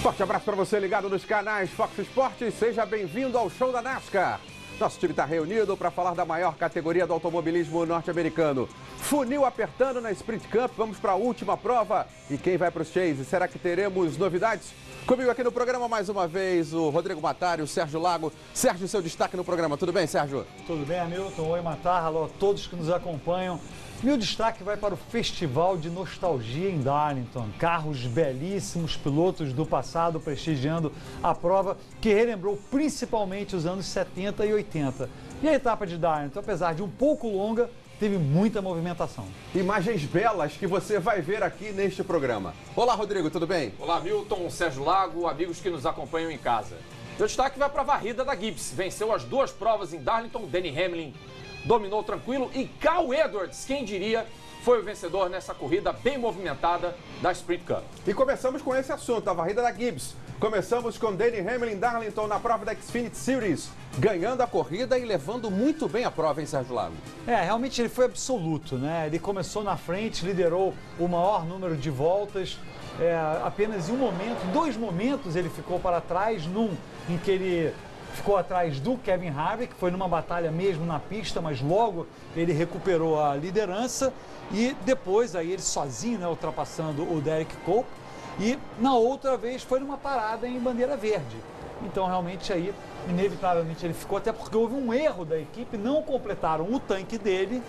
Forte abraço para você ligado nos canais Fox Sports. Seja bem-vindo ao show da NASCAR. Nosso time está reunido para falar da maior categoria do automobilismo norte-americano. Funil apertando na Sprint Cup, vamos para a última prova. E quem vai para os Chase? Será que teremos novidades? Comigo aqui no programa mais uma vez o Rodrigo Matar e o Sérgio Lago. Sérgio, seu destaque no programa. Tudo bem, Sérgio? Tudo bem, Hamilton. Oi, Matar. Alô a todos que nos acompanham. Meu destaque vai para o Festival de Nostalgia em Darlington. Carros belíssimos, pilotos do passado prestigiando a prova que relembrou principalmente os anos 70 e 80. E a etapa de Darlington, apesar de um pouco longa, teve muita movimentação. Imagens belas que você vai ver aqui neste programa. Olá, Rodrigo, tudo bem? Olá, Milton, Sérgio Lago, amigos que nos acompanham em casa. Meu destaque vai para a varrida da Gibbs. Venceu as duas provas em Darlington, Denny Hamlin dominou tranquilo e Cal Edwards, quem diria, foi o vencedor nessa corrida bem movimentada da Sprint Cup. E começamos com esse assunto, a varrida da Gibbs. Começamos com Denny Hamlin em Darlington na prova da Xfinity Series, ganhando a corrida e levando muito bem a prova, hein, Sérgio Lago? Realmente ele foi absoluto, né? Ele começou na frente, liderou o maior número de voltas, apenas em um momento, em dois momentos ele ficou para trás, num em que ele ficou atrás do Kevin Harvick, que foi numa batalha mesmo na pista, mas logo ele recuperou a liderança e depois aí ele sozinho, né, ultrapassando o Derek Cope, e na outra vez foi numa parada em bandeira verde. Então realmente aí, inevitavelmente ele ficou, até porque houve um erro da equipe, não completaram o tanque dele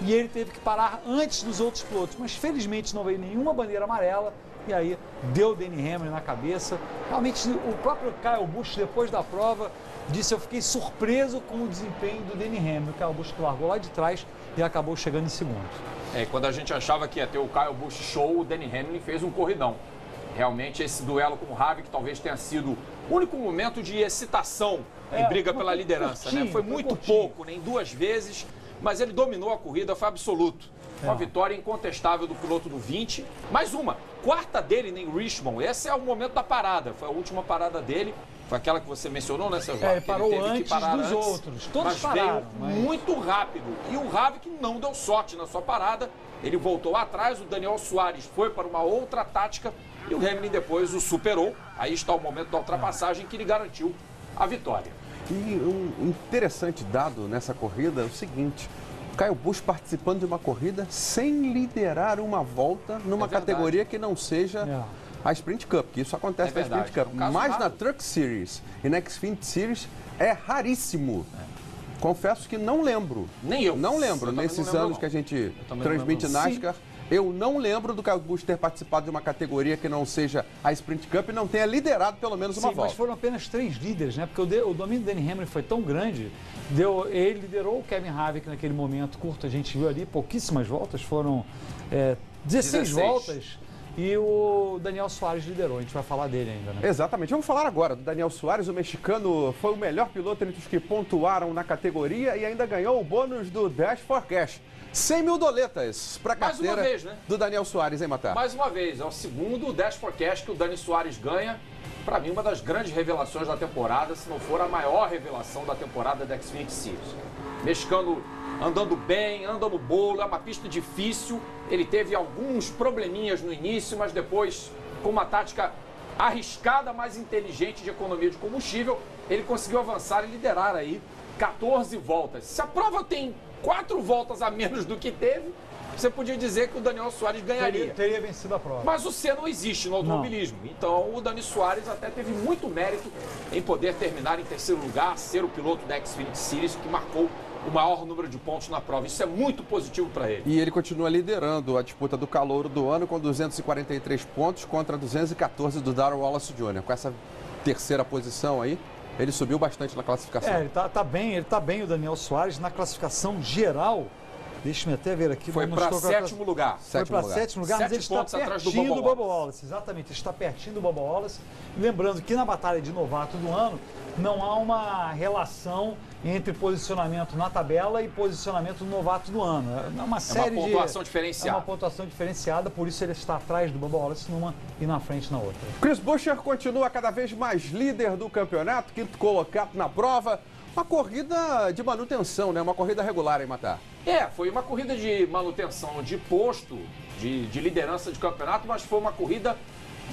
e ele teve que parar antes dos outros pilotos, mas felizmente não veio nenhuma bandeira amarela. E aí deu Denny Hamlin na cabeça. Realmente o próprio Kyle Busch, depois da prova, disse: eu fiquei surpreso com o desempenho do Denny Hamlin. O Kyle Busch que largou lá de trás e acabou chegando em segundo. Quando a gente achava que ia ter o Kyle Busch show, o Denny Hamlin fez um corridão. Realmente esse duelo com o Harvick talvez tenha sido o único momento de excitação em briga pela liderança, né? Foi muito pouco, nem duas vezes, mas ele dominou a corrida, foi absoluto. Uma vitória incontestável do piloto do 20. Mais uma, quarta dele em Richmond. Esse é o momento da parada. Foi a última parada dele. Foi aquela que você mencionou, né, Sérgio? Ele parou antes dos outros. Todos pararam. Veio muito rápido. E o Harvick não deu sorte na sua parada. Ele voltou atrás. O Daniel Suárez foi para uma outra tática. E o Hamilton depois o superou. Aí está o momento da ultrapassagem que lhe garantiu a vitória. E um interessante dado nessa corrida é o seguinte: Kyle Busch participando de uma corrida sem liderar uma volta numa categoria que não seja a Sprint Cup, que isso acontece na Sprint Cup. Mas na Truck Series e na Xfinity Series é raríssimo. Confesso que não lembro. Nem eu. Não lembro. Nesses anos que a gente transmite NASCAR, eu não lembro do Kyle Busch ter participado de uma categoria que não seja a Sprint Cup e não tenha liderado pelo menos uma volta. Mas foram apenas 3 líderes, né? Porque o domínio do Denny Hamlin foi tão grande, ele liderou o Kevin Harvick naquele momento curto, a gente viu ali pouquíssimas voltas, foram 16 voltas. E o Daniel Suárez liderou, a gente vai falar dele ainda, né? Exatamente, vamos falar agora do Daniel Suárez. O mexicano foi o melhor piloto entre os que pontuaram na categoria e ainda ganhou o bônus do Dash for Cash. 100 mil doletas para a carteira do Daniel Suárez, hein, Matar? Mais uma vez, é o segundo Dash for Cash que o Dani Suárez ganha. Para mim, uma das grandes revelações da temporada, se não for a maior revelação da temporada da Xfinity Series. Mexicano andando bem, anda no bolo, é uma pista difícil. Ele teve alguns probleminhas no início, mas depois, com uma tática arriscada, mais inteligente de economia de combustível, ele conseguiu avançar e liderar aí 14 voltas. Se a prova tem 4 voltas a menos do que teve, você podia dizer que o Daniel Suárez ganharia. Teria vencido a prova. Mas o C não existe no automobilismo. Então o Dani Suárez até teve muito mérito em poder terminar em terceiro lugar, ser o piloto da Xfinity Series que marcou o maior número de pontos na prova. Isso é muito positivo para ele. E ele continua liderando a disputa do Calouro do ano com 243 pontos contra 214 do Darrell Wallace Jr. Com essa terceira posição aí, ele subiu bastante na classificação. Ele tá bem o Daniel Suárez na classificação geral. Deixa-me até ver aqui. Foi para sétimo lugar. Foi para sétimo lugar, mas ele está pertinho do Bubba Wallace. Exatamente, ele está pertinho do Bubba Wallace. Lembrando que na batalha de novato do ano, não há uma relação entre posicionamento na tabela e posicionamento do novato do ano. É uma série uma pontuação diferenciada. É uma pontuação diferenciada, por isso ele está atrás do Bubba Wallace numa e na frente na outra. Chris Buescher continua cada vez mais líder do campeonato, quinto colocado na prova. Uma corrida de manutenção, né? Uma corrida regular, hein, Matar? Foi uma corrida de manutenção de posto, de liderança de campeonato, mas foi uma corrida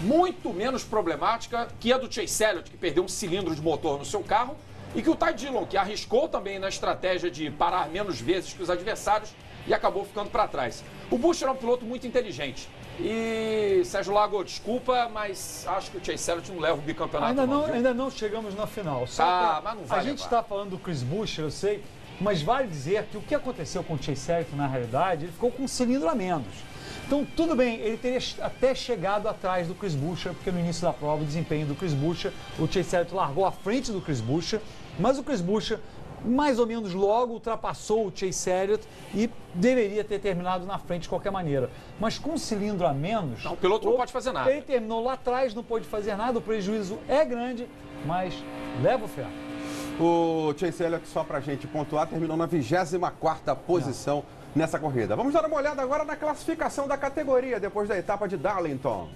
muito menos problemática que a do Chase Elliott, que perdeu um cilindro de motor no seu carro, e que o Ty Dillon, que arriscou também na estratégia de parar menos vezes que os adversários e acabou ficando para trás. O Buescher é um piloto muito inteligente. E, Sérgio Lago, desculpa, mas acho que o Chase Elliott não leva o bicampeonato. Ainda não chegamos na final. Mas não vai a gente está falando do Chris Buescher, eu sei, mas vale dizer que o que aconteceu com o Chase Elliott, na realidade, ele ficou com um cilindro a menos. Então, tudo bem, ele teria até chegado atrás do Chris Buescher, porque no início da prova, o desempenho do Chris Buescher, o Chase Elliott largou à frente do Chris Buescher, mas o Chris Buescher, mais ou menos logo, ultrapassou o Chase Elliott e deveria ter terminado na frente de qualquer maneira. Mas com um cilindro a menos... Não, o piloto não pode fazer nada. Ele terminou lá atrás, não pôde fazer nada, o prejuízo é grande, mas leva o ferro. O Chase Elliott, só pra gente pontuar, terminou na 24ª posição nessa corrida. Vamos dar uma olhada agora na classificação da categoria, depois da etapa de Darlington.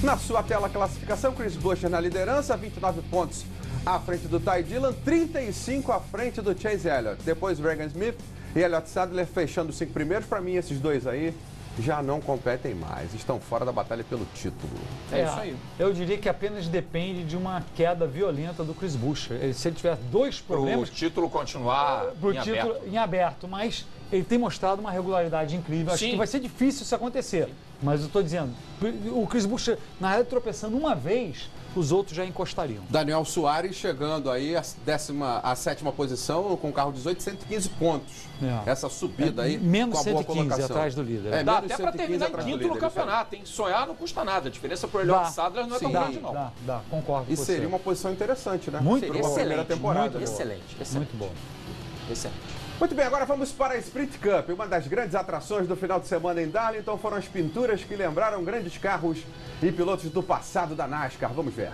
Na sua tela, a classificação, Chris Buescher na liderança, 29 pontos à frente do Ty Dillon, 35 à frente do Chase Elliott. Depois, Regan Smith e Elliott Sadler fechando os 5 primeiros. Para mim, esses dois aí já não competem mais, estão fora da batalha pelo título. É isso aí. Eu diria que apenas depende de uma queda violenta do Chris Buescher. Se ele tiver dois problemas... Para o título continuar em aberto, mas ele tem mostrado uma regularidade incrível. Acho que vai ser difícil isso acontecer. Mas eu estou dizendo, o Chris Buescher, na realidade, tropeçando uma vez, os outros já encostariam. Daniel Suárez chegando aí à 7ª posição com um carro de 115 pontos. Essa subida aí menos com a boa 115 colocação. atrás do líder. Dá até para terminar em quinto no campeonato, hein? Sonhar não custa nada. A diferença para o Elliott Sadler não é tão grande, não. Dá, concordo. E seria uma posição interessante, né? Muito boa. Primeira temporada. Excelente. Muito bom. Excelente. Muito bem, agora vamos para a Sprint Cup. Uma das grandes atrações do final de semana em Darlington foram as pinturas que lembraram grandes carros e pilotos do passado da NASCAR. Vamos ver.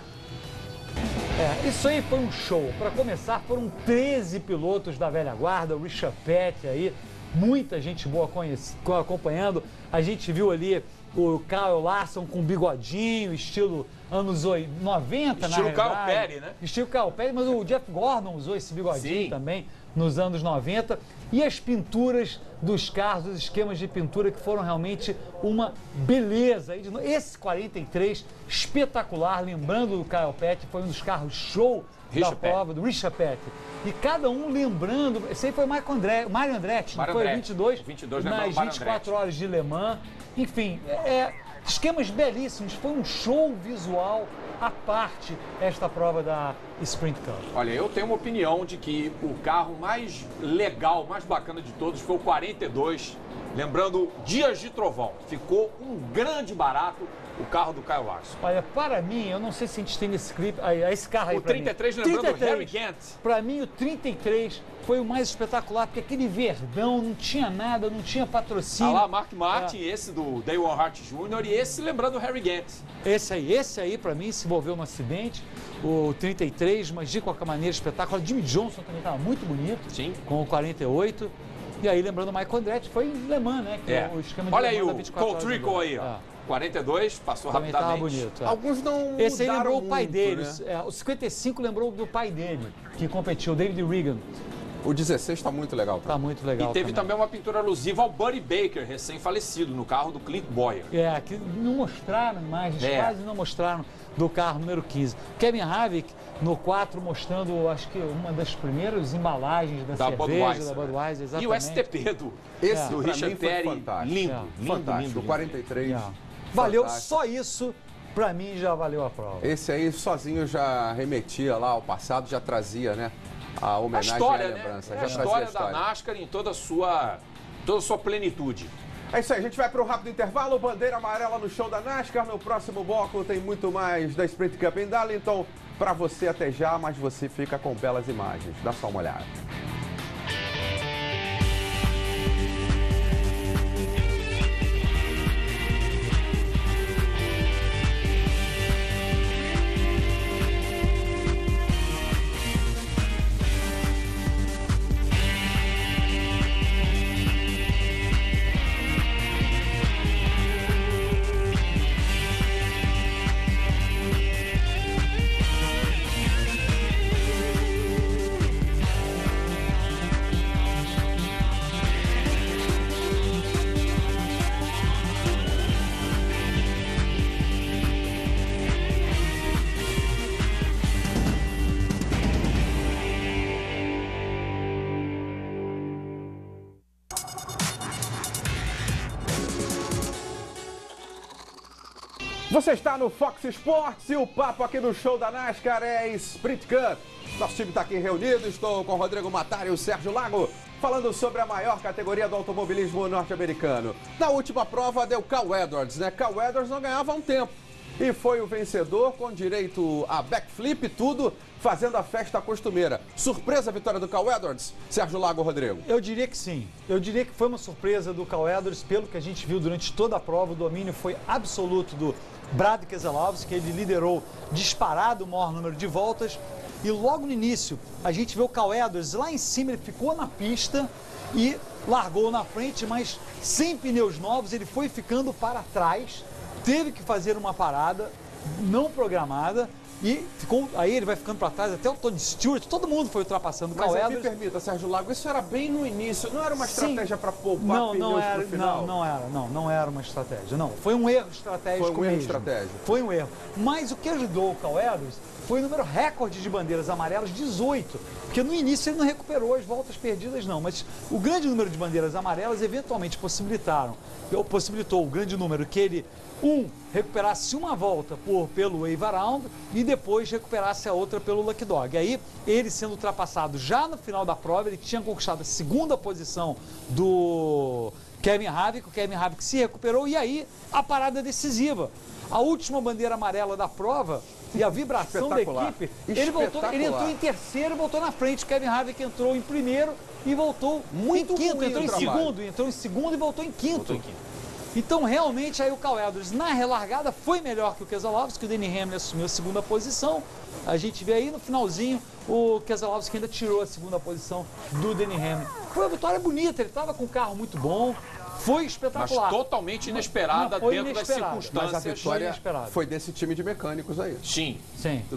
Isso aí foi um show. Para começar, foram 13 pilotos da velha guarda, o Richard Petty aí, muita gente boa acompanhando. A gente viu ali o Kyle Larson com bigodinho, estilo anos 90, estilo Kyle Petty, né? Estilo Kyle Petty, mas o Jeff Gordon usou esse bigodinho também nos anos 90. E as pinturas dos carros, os esquemas de pintura que foram realmente uma beleza. Esse 43, espetacular, lembrando do Kyle Petty, foi um dos carros show da prova, do Richard Petty. E cada um lembrando, esse aí foi Mário Andretti, não foi 22 nas 24 horas de Le Mans. Enfim, esquemas belíssimos, foi um show visual à parte esta prova da Sprint Cup. Olha, eu tenho uma opinião de que o carro mais legal, mais bacana de todos foi o 42, lembrando Dias de Trovão. Ficou um grande barato o carro do Kyle Larson. Olha, para mim, eu não sei se a gente tem nesse clipe, esse carro aí. O 33, lembrando o Harry Gant. Para mim, o 33 foi o mais espetacular, porque aquele verdão, não tinha nada, não tinha patrocínio. Lá, Mark Martin, esse do Dale Earnhardt Jr. e esse lembrando o Harry Gant. Esse aí, para mim, se envolveu no acidente. O 33, mas de qualquer maneira espetacular. Jimmy Johnson também estava muito bonito. Sim. Com o 48. E aí, lembrando o Michael Andretti, foi em Le Mans, né? Que o esquema Olha de aí o Cole Trickle aí, ó. 42, passou também rapidamente. Bonito, Alguns não Esse aí lembrou muito, o pai dele. Né? O 55 lembrou do pai dele, que competiu, o David Regan. O 16 está muito legal. Tá muito legal. E teve também uma pintura alusiva ao Buddy Baker, recém-falecido, no carro do Clint Bowyer. Que não mostraram imagens, quase não mostraram, do carro número 15. Kevin Harvick, no 4, mostrando, acho que uma das primeiras embalagens da cerveja, da Budweiser, exatamente. E o STP do Richard Petty, lindo, fantástico. O 43. Valeu, fantástico. só isso, pra mim, já valeu a prova. Esse aí, sozinho, já remetia lá ao passado, já trazia, né? A homenagem à lembrança. Né? A história da NASCAR em toda a sua plenitude. É isso aí, a gente vai para um rápido intervalo, bandeira amarela no show da NASCAR. No próximo bloco tem muito mais da Sprint Cup em Darlington. Para você até já, mas você fica com belas imagens. Dá só uma olhada. Você está no Fox Sports e o papo aqui no show da NASCAR é Sprint Cup. Nosso time está aqui reunido, estou com o Rodrigo Mattari e o Sérgio Lago, falando sobre a maior categoria do automobilismo norte-americano. Na última prova deu Cal Edwards, né? Cal Edwards não ganhava há um tempo e foi o vencedor com direito a backflip e tudo, fazendo a festa costumeira. Surpresa a vitória do Cal Edwards, Sérgio Lago, Rodrigo? Eu diria que sim. Eu diria que foi uma surpresa do Cal Edwards, pelo que a gente viu durante toda a prova. O domínio foi absoluto do Brad Keselowski, que ele liderou disparado o maior número de voltas. E logo no início, a gente vê o Cal Edwards lá em cima, ele ficou na pista e largou na frente, mas sem pneus novos, ele foi ficando para trás, teve que fazer uma parada não programada e ficou, aí ele vai ficando para trás, até o Tony Stewart, todo mundo foi ultrapassando o Cal Edwards. Mas me permita, Sérgio Lago, isso era bem no início, não era uma estratégia para poupar pneus no final? Não era uma estratégia, não. Foi um erro estratégico mesmo. Foi um erro estratégico. Foi um erro. Mas o que ajudou o Cal Edwards foi o número recorde de bandeiras amarelas, 18. Porque no início ele não recuperou as voltas perdidas, não. Mas o grande número de bandeiras amarelas eventualmente possibilitou o grande número que ele, recuperasse uma volta pelo Wave Around e depois recuperasse a outra pelo Lucky Dog. Aí, ele sendo ultrapassado já no final da prova, ele tinha conquistado a segunda posição do Kevin Harvick. O Kevin Harvick se recuperou e aí a parada decisiva. A última bandeira amarela da prova e a vibração da equipe, ele entrou em terceiro e voltou na frente. O Kevin Harvick entrou em primeiro e voltou em quinto, entrou em segundo e voltou em quinto. Então, realmente, aí o Cal Edwards, na relargada, foi melhor que o Keselowski, que o Denny Hamlin assumiu a segunda posição. A gente vê aí no finalzinho o Keselowski ainda tirou a segunda posição do Denny Hamlin. Foi uma vitória bonita, ele estava com um carro muito bom, foi espetacular. Mas totalmente inesperada dentro das circunstâncias. Mas a vitória foi desse time de mecânicos aí. Sim.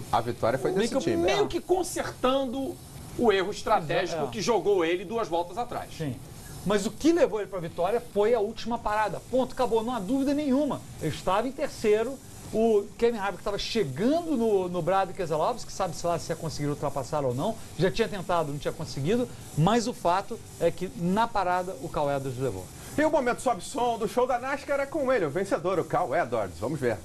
A vitória foi desse time. Meio que consertando o erro estratégico que jogou ele 2 voltas atrás. Sim. Mas o que levou ele para a vitória foi a última parada. Ponto, acabou, não há dúvida nenhuma. Ele estava em terceiro, o Kevin Harvick estava chegando no Brad Keselowski, que sabe-se lá se ia conseguir ultrapassar ou não. Já tinha tentado, não tinha conseguido, mas o fato é que na parada o Cal Edwards levou. E o momento sobe som do show da NASCAR é com ele, o vencedor, o Cal Edwards. Vamos ver.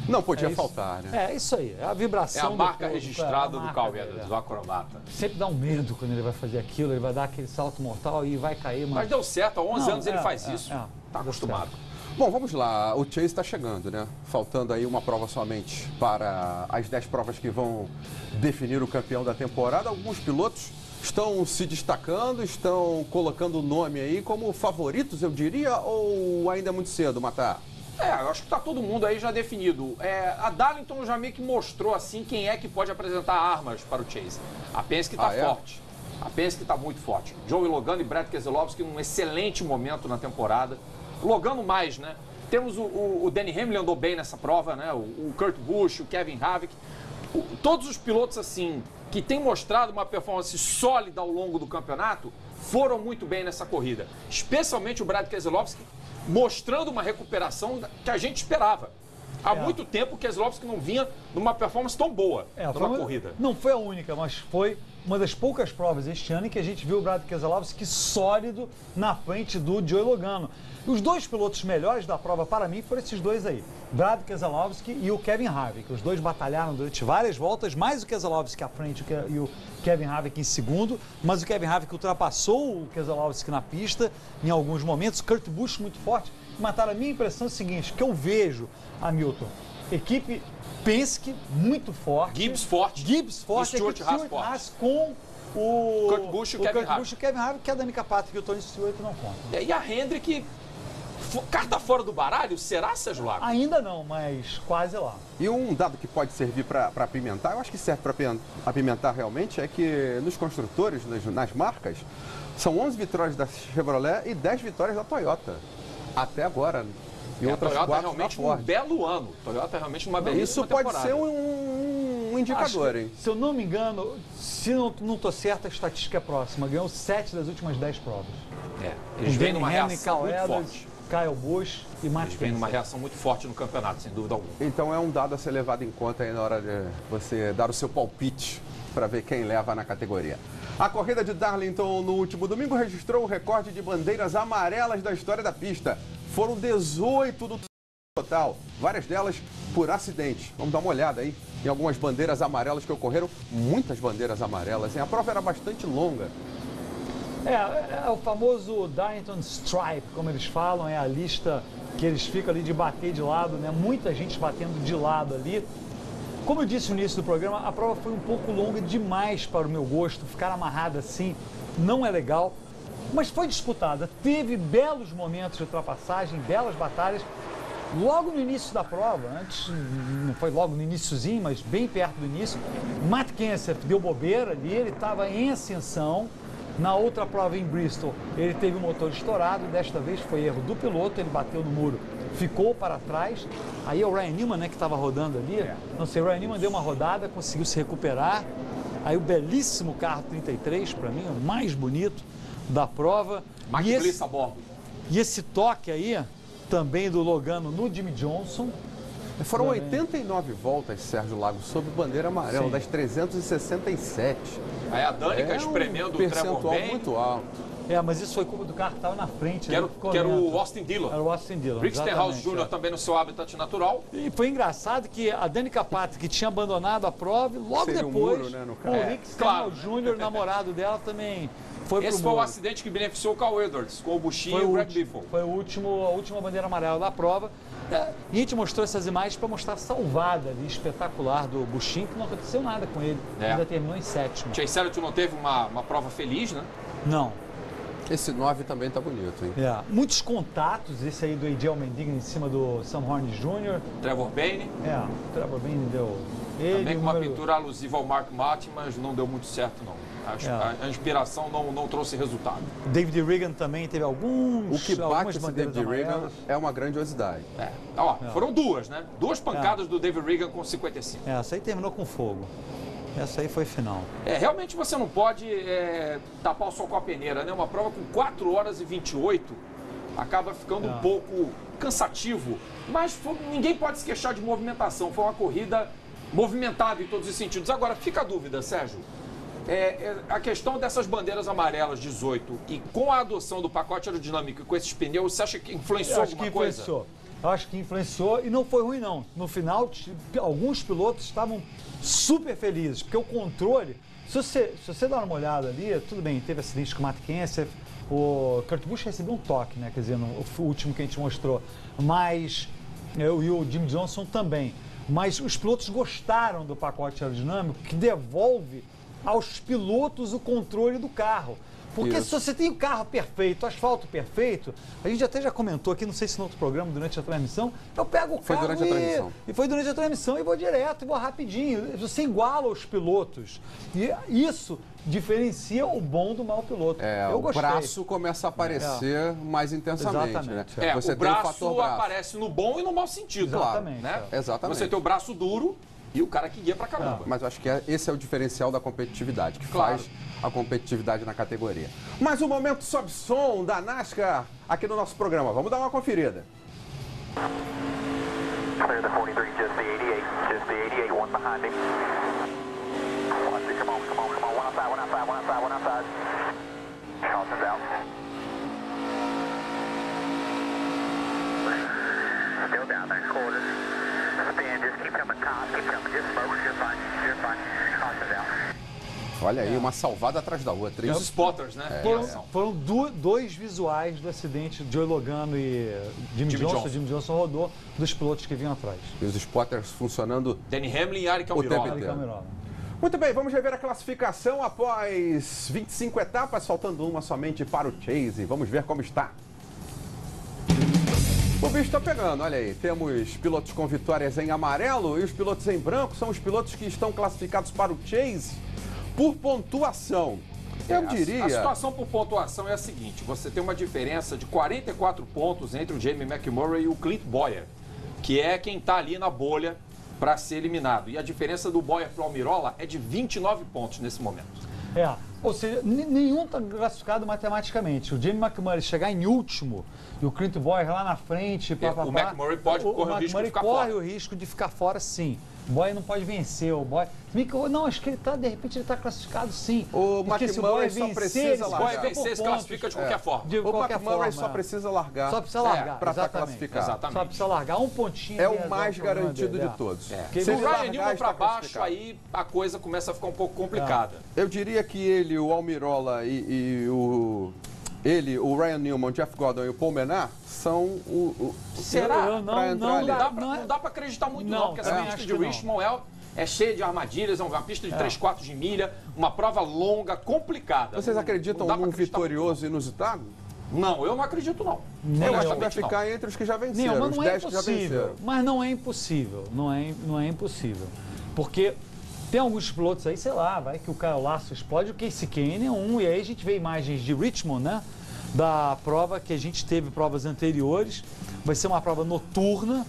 Não podia faltar, né? É isso aí, é a vibração. É a marca registrada do Cal Edwards, do acrobata. Sempre dá um medo quando ele vai fazer aquilo, ele vai dar aquele salto mortal e vai cair. Mas deu certo, há 11 anos ele faz isso. Tá acostumado. Bom, vamos lá, o Chase está chegando, né? Faltando aí uma prova somente para as 10 provas que vão definir o campeão da temporada. Alguns pilotos estão se destacando, estão colocando o nome aí como favoritos, eu diria, ou ainda é muito cedo, Matar? Eu acho que está todo mundo aí já definido. A Darlington já meio que mostrou assim quem é que pode apresentar armas para o Chase. A Penske está forte. A Penske está muito forte. Joey Logano e Brad Keselowski num excelente momento na temporada. Logano mais, né? Temos o Denny Hamlin andou bem nessa prova, né? O Kurt Busch, o Kevin Harvick. Todos os pilotos assim que têm mostrado uma performance sólida ao longo do campeonato foram muito bem nessa corrida. Especialmente o Brad Keselowski, mostrando uma recuperação que a gente esperava. Há muito tempo o Keselowski não vinha numa performance tão boa numa corrida. Não foi a única, mas foi uma das poucas provas este ano em que a gente viu o Brad Keselowski sólido na frente do Joey Logano. Os dois pilotos melhores da prova para mim foram esses dois aí, Brad Keselowski e o Kevin Harvick. Os dois batalharam durante várias voltas, mais o Keselowski à frente e o Kevin Harvick em segundo, mas o Kevin Harvick ultrapassou o Keselowski na pista em alguns momentos. Kurt Busch muito forte. Mataram a minha impressão é o seguinte, que eu vejo, Hamilton, equipe Penske muito forte. Gibbs forte. E Stuart Haas com o Kurt Busch e o Kevin Harvick, que a Danica Patrick e o Tony Stewart não contam. E a Hendrick, carta fora do baralho, será, Sérgio Lago? Ainda não, mas quase lá. E um dado que pode servir para apimentar, eu acho que serve para apimentar realmente, é que nos construtores, nas marcas, são 11 vitórias da Chevrolet e 10 vitórias da Toyota. Até agora. E a Toyota realmente um belo ano. Toyota realmente uma belíssima temporada. Isso pode ser um indicador, hein? Se eu não me engano, se não estou certo, a estatística é próxima. Ganhou 7 das últimas 10 provas. Eles vêm numa Danny Hamlin, reação Kyle muito Edwards, forte. Kyle Busch e Matt Eles vêm numa Kenseth. reação muito forte no campeonato, sem dúvida alguma. Então é um dado a ser levado em conta aí na hora de você dar o seu palpite para ver quem leva na categoria. A corrida de Darlington no último domingo registrou o recorde de bandeiras amarelas da história da pista. Foram 18 no total, várias delas por acidente. Vamos dar uma olhada aí em algumas bandeiras amarelas que ocorreram, muitas bandeiras amarelas, hein? A prova era bastante longa. É o famoso Darlington Stripe, como eles falam, é a lista que eles ficam ali de bater de lado, né? Muita gente batendo de lado ali. Como eu disse no início do programa, a prova foi um pouco longa demais para o meu gosto. Ficar amarrada assim não é legal, mas foi disputada. Teve belos momentos de ultrapassagem, belas batalhas. Logo no início da prova, antes, não foi logo no iniciozinho, mas bem perto do início, Matt Kenseth deu bobeira ali, ele estava em ascensão. Na outra prova em Bristol, ele teve o motor estourado, desta vez foi erro do piloto, ele bateu no muro, ficou para trás. Aí é o Ryan Newman, né, que estava rodando ali, não sei, o Ryan Newman deu uma rodada, conseguiu se recuperar. Aí o belíssimo carro 33, para mim, o mais bonito da prova. Mike Bliss a bordo. E esse toque aí, também do Logano no Jimmy Johnson. Foram 89 voltas, Sérgio Lago, sob bandeira amarela, Sim. das 367. Aí a Danica espremendo o Trevor percentual Bayne, muito alto. Mas isso foi culpa do carro que estava na frente. que era o Austin Dillon. Era o Austin Dillon. Rick Stenhouse exatamente, Jr. também no seu habitat natural. E foi engraçado que a Danica Patrick tinha abandonado a prova e logo Seria um depois muro, né, no o carro. Rick claro. Stenhouse Jr., namorado dela, também foi Esse pro foi o muro. acidente que beneficiou o Kyle Edwards, com o Buschinho Foi e o Greg último, Biffle. foi a última bandeira amarela da prova. E a gente mostrou essas imagens para mostrar a salvada ali, espetacular do Buschinho, que não aconteceu nada com ele. Ainda terminou em sétimo. Chase Elliott não teve uma prova feliz, né? Não. Esse 9 também tá bonito, hein? Muitos contatos, esse aí do AJ Allmendinger em cima do Sam Horn Jr. Trevor Bayne, O Trevor Bayne deu ele. também com uma número- pintura alusiva ao Mark Martin, mas não deu muito certo, não. A inspiração não trouxe resultado. David Regan também teve O que bate algumas esse bandeiras David Regan amarelas. é uma grandiosidade. Foram duas, né? Duas pancadas do David Regan com 55. Essa aí terminou com fogo. Essa aí foi final. Realmente você não pode tapar o sol com a peneira, né? Uma prova com 4 horas e 28 acaba ficando um pouco cansativo, mas ninguém pode se queixar de movimentação. Foi uma corrida movimentada em todos os sentidos. Agora, fica a dúvida, Sérgio. A questão dessas bandeiras amarelas 18 e com a adoção do pacote aerodinâmico e com esses pneus, você acha que influenciou Eu acho alguma que coisa? influenciou. Eu acho que influenciou e não foi ruim, não. No final, alguns pilotos estavam super felizes, porque o controle, se você dar uma olhada ali, tudo bem, teve acidente com o Matt Kenseth, o Kurt Busch recebeu um toque, né? Quer dizer, no último que a gente mostrou, mas e o Jim Johnson também. Mas os pilotos gostaram do pacote aerodinâmico que devolve aos pilotos o controle do carro. Porque Isso. se você tem o carro perfeito, asfalto perfeito, a gente até já comentou aqui, não sei se no outro programa, durante a transmissão, eu pego o Foi carro durante a transmissão. e foi durante a transmissão e vou direto, e vou rapidinho. Você iguala os pilotos. E isso diferencia o bom do mau piloto. Eu O gostei. braço começa a aparecer mais intensamente, Exatamente, né? Você o tem o braço fator braço. aparece no bom e no mau sentido. Exatamente, Né? Exatamente. Você tem o braço duro e o cara que guia pra caramba. Mas eu acho que esse é o diferencial da competitividade, que Claro. faz a competitividade na categoria. Mais um momento sob som da NASCAR aqui no nosso programa. Vamos dar uma conferida. Clear the 43, just the 88, one behind him. Come on, one outside. Caution's out. Still down there, quarters. Spin, just keep coming, just smoke, you're fine. Caution's out. Olha aí, uma salvada atrás da outra. E os Isso. spotters, né? em ação. Foram dois visuais do acidente de Joey Logano e Jimmy Johnson. Jimmy Johnson rodou dos pilotos que vinham atrás. E os spotters funcionando. Danny Hamlin e Arik O tempo Almirola. inteiro. Cameron. Muito bem, vamos rever a classificação após 25 etapas, faltando uma somente para o Chase. Vamos ver como está. O bicho está pegando, olha aí. Temos pilotos com vitórias em amarelo e os pilotos em branco são os pilotos que estão classificados para o Chase por pontuação. Eu diria... A situação por pontuação é a seguinte: você tem uma diferença de 44 pontos entre o Jamie McMurray e o Clint Bowyer, que é quem está ali na bolha para ser eliminado. E a diferença do Bowyer para o Almirola é de 29 pontos nesse momento. Ou seja, nenhum está classificado matematicamente. O Jamie McMurray chegar em último e o Clint Bowyer lá na frente, o McMurray pode correr o risco de ficar fora. corre o risco de ficar fora, sim. O Bowyer não pode vencer. O Bowyer... Não, acho que ele tá, de repente, ele está classificado, sim. O Bowyer McMurray só precisa largar. Se vencer, se classifica de qualquer forma. De qualquer McMurray forma, só precisa largar. Só precisa largar, para estar exatamente. classificado. Exatamente. Só precisa largar um pontinho. É o mais garantido de todos. Se o Ryan Newman para baixo, aí a coisa começa a ficar um pouco complicada. Eu diria que ele, o Almirola e o Ryan Newman, o Jeff Gordon e o Paul Menard são Será? Não dá para acreditar muito não, porque essa pista de Richmond é cheia de armadilhas, é uma pista de 3/4 de milha, uma prova longa, complicada. Vocês acreditam num vitorioso inusitado? Não, eu não acredito não. Eu acho que vai ficar entre os que já venceram, mas os não é 10 que já venceram. impossível. Mas não é impossível, não é impossível. Porque tem alguns pilotos aí, sei lá, vai que o Kyle Larson explode, o Casey Kane é um, e aí a gente vê imagens de Richmond, né? Da prova que a gente teve provas anteriores. Vai ser uma prova noturna,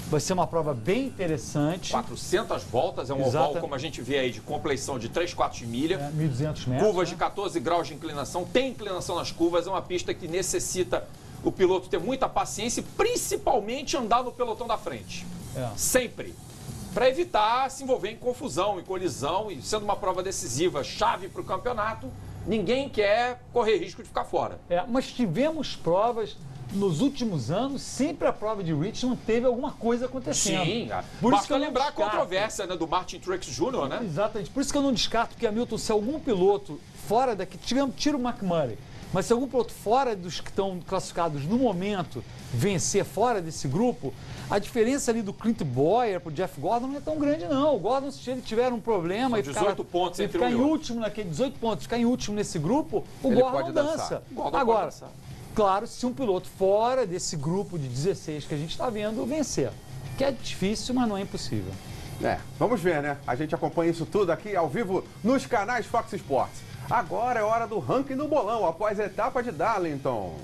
vai ser uma prova bem interessante. 400 voltas, é um oval, como a gente vê aí, de compleição de 3/4 de milha. 1.200 metros. Curvas de 14 graus de inclinação, tem inclinação nas curvas, é uma pista que necessita o piloto ter muita paciência e principalmente andar no pelotão da frente. Sempre. Para evitar se envolver em confusão, em colisão, e sendo uma prova decisiva, chave para o campeonato, ninguém quer correr risco de ficar fora. Mas tivemos provas nos últimos anos, sempre a prova de Richmond teve alguma coisa acontecendo. Sim, basta lembrar a controvérsia, né, do Martin Truex Jr., né? Exatamente, por isso que eu não descarto que, Hamilton, se algum piloto fora daqui, tira o McMurray, mas se algum piloto fora dos que estão classificados no momento vencer fora desse grupo, a diferença ali do Clint Bowyer pro Jeff Gordon não é tão grande, não. O Gordon, se ele tiver um problema e 18 pontos entre ficar em último naquele 18 pontos, ficar em último nesse grupo, o Gordon dança. Agora, claro, se um piloto fora desse grupo de 16 que a gente está vendo vencer, que é difícil, mas não é impossível. Vamos ver, né? A gente acompanha isso tudo aqui ao vivo nos canais Fox Sports. Agora é hora do ranking do bolão, após a etapa de Darlington.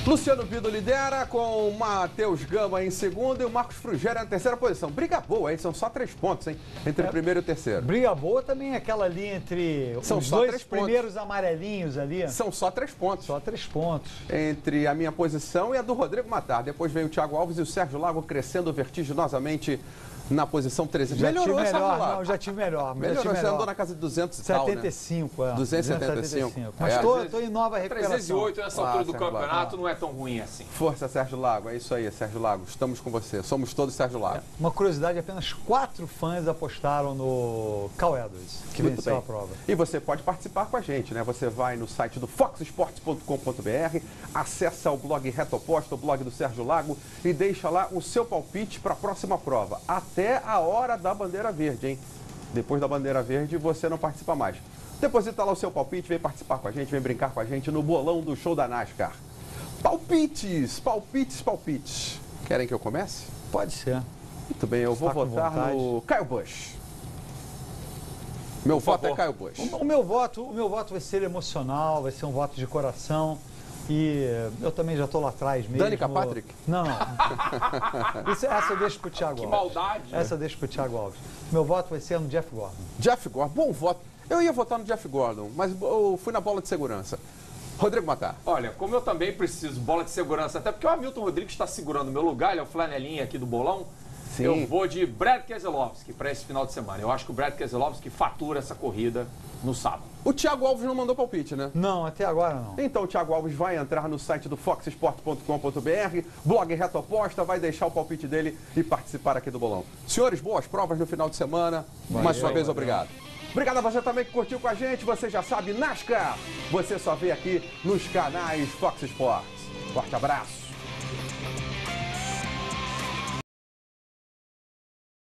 Luciano Bido lidera com o Matheus Gama em segundo e o Marcos Frugero na terceira posição. Briga boa, hein? São só 3 pontos, hein? Entre o primeiro e o terceiro. Briga boa também é aquela ali entre os dois primeiros amarelinhos ali. São só 3 pontos. Só 3 pontos. Entre a minha posição e a do Rodrigo Matar. Depois vem o Thiago Alves e o Sérgio Lago crescendo vertiginosamente na posição 13. Melhorou essa melhor, não, já tive melhor. Melhorou, você andou na casa de 200 e tal, 75, né? 275. Mas tô em nova recuperação. 308 nessa altura do campeonato não é tão ruim assim. Força, Sérgio Lago. É isso aí, Sérgio Lago. Estamos com você. Somos todos Sérgio Lago. Uma curiosidade, apenas 4 fãs apostaram no Cal Edwards, que venceu a prova. E você pode participar com a gente, né? Você vai no site do foxsports.com.br, acessa o blog Reto Oposto, o blog do Sérgio Lago, e deixa lá o seu palpite para a próxima prova. Até a hora da bandeira verde, hein? Depois da bandeira verde, você não participa mais. Deposita lá o seu palpite, vem participar com a gente, vem brincar com a gente no bolão do show da NASCAR. Palpites, palpites, palpites. Querem que eu comece? Pode ser. Muito bem, eu vou votar no Kyle Busch. Meu voto é Kyle Busch. O meu voto vai ser emocional, vai ser um voto de coração. E eu também já estou lá atrás mesmo. Danica Patrick? Não. Essa eu deixo para o Thiago Alves. Que maldade. Essa eu deixo para o Thiago Alves. Meu voto vai ser no Jeff Gordon. Jeff Gordon, bom voto. Eu ia votar no Jeff Gordon, mas eu fui na bola de segurança. Rodrigo Matar. Olha, como eu também preciso bola de segurança, até porque o Hamilton Rodrigues está segurando o meu lugar, ele é o flanelinha aqui do bolão. Sim. Eu vou de Brad Keselowski para esse final de semana. Eu acho que o Brad Keselowski fatura essa corrida no sábado. O Thiago Alves não mandou palpite, né? Não, até agora não. Então o Thiago Alves vai entrar no site do foxsport.com.br, blog Reto Oposta, vai deixar o palpite dele e participar aqui do bolão. Senhores, boas provas no final de semana. Mais uma vez, obrigado. Obrigado a você também que curtiu com a gente. Você já sabe, NASCAR, você só vê aqui nos canais Fox Sports. Forte abraço.